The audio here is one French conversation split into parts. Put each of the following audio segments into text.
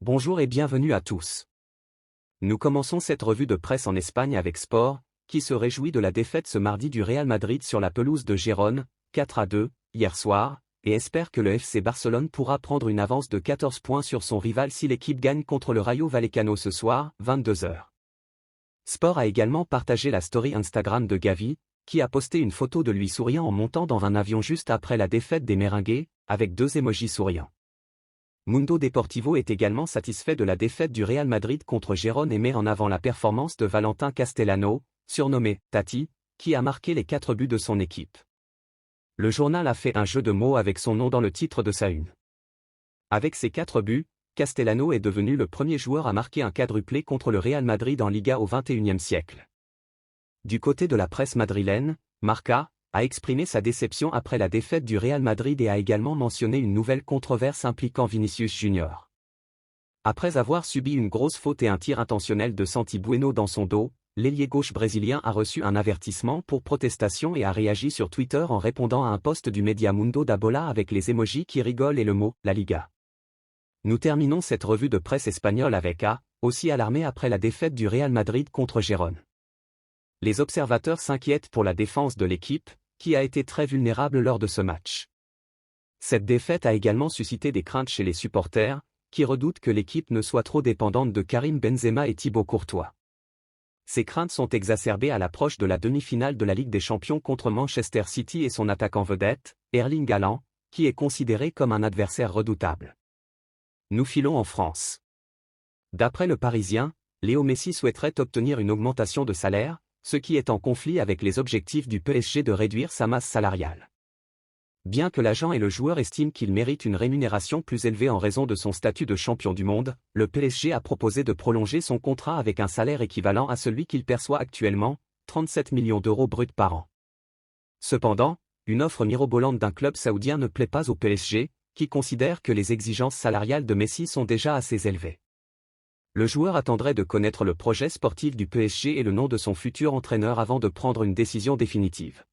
Bonjour et bienvenue à tous. Nous commençons cette revue de presse en Espagne avec Sport, qui se réjouit de la défaite ce mardi du Real Madrid sur la pelouse de Gérone, 4-2, hier soir, et espère que le FC Barcelone pourra prendre une avance de 14 points sur son rival si l'équipe gagne contre le Rayo Vallecano ce soir, 22h. Sport a également partagé la story Instagram de Gavi, qui a posté une photo de lui souriant en montant dans un avion juste après la défaite des Merengues, avec 2 emojis souriants. Mundo Deportivo est également satisfait de la défaite du Real Madrid contre Gérone et met en avant la performance de Valentin Castellano, surnommé Tati, qui a marqué les 4 buts de son équipe. Le journal a fait un jeu de mots avec son nom dans le titre de sa une. Avec ses 4 buts, Castellano est devenu le premier joueur à marquer un quadruplé contre le Real Madrid en Liga au XXIe siècle. Du côté de la presse madrilène, Marca a exprimé sa déception après la défaite du Real Madrid et a également mentionné une nouvelle controverse impliquant Vinicius Junior. Après avoir subi une grosse faute et un tir intentionnel de Santi Bueno dans son dos, l'ailier gauche brésilien a reçu un avertissement pour protestation et a réagi sur Twitter en répondant à un post du média Mundo da Bola avec les emojis qui rigolent et le mot « La Liga ». Nous terminons cette revue de presse espagnole avec A, aussi alarmé après la défaite du Real Madrid contre Gérone. Les observateurs s'inquiètent pour la défense de l'équipe, qui a été très vulnérable lors de ce match. Cette défaite a également suscité des craintes chez les supporters, qui redoutent que l'équipe ne soit trop dépendante de Karim Benzema et Thibaut Courtois. Ces craintes sont exacerbées à l'approche de la demi-finale de la Ligue des Champions contre Manchester City et son attaquant vedette, Erling Haaland, qui est considéré comme un adversaire redoutable. Nous filons en France. D'après le Parisien, Léo Messi souhaiterait obtenir une augmentation de salaire, ce qui est en conflit avec les objectifs du PSG de réduire sa masse salariale. Bien que l'agent et le joueur estiment qu'il mérite une rémunération plus élevée en raison de son statut de champion du monde, le PSG a proposé de prolonger son contrat avec un salaire équivalent à celui qu'il perçoit actuellement, 37 millions d'euros bruts par an. Cependant, une offre mirobolante d'un club saoudien ne plaît pas au PSG, qui considère que les exigences salariales de Messi sont déjà assez élevées. Le joueur attendrait de connaître le projet sportif du PSG et le nom de son futur entraîneur avant de prendre une décision définitive.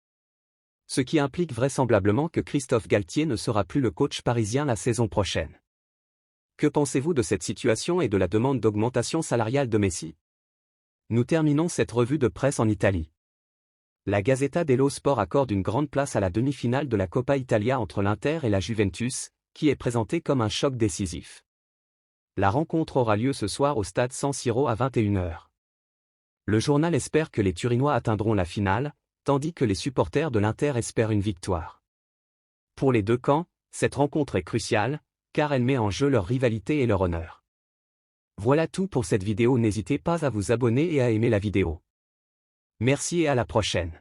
Ce qui implique vraisemblablement que Christophe Galtier ne sera plus le coach parisien la saison prochaine. Que pensez-vous de cette situation et de la demande d'augmentation salariale de Messi? Nous terminons cette revue de presse en Italie. La Gazzetta dello Sport accorde une grande place à la demi-finale de la Coppa Italia entre l'Inter et la Juventus, qui est présentée comme un choc décisif. La rencontre aura lieu ce soir au stade San Siro à 21h. Le journal espère que les Turinois atteindront la finale, tandis que les supporters de l'Inter espèrent une victoire. Pour les deux camps, cette rencontre est cruciale, car elle met en jeu leur rivalité et leur honneur. Voilà tout pour cette vidéo, n'hésitez pas à vous abonner et à aimer la vidéo. Merci et à la prochaine.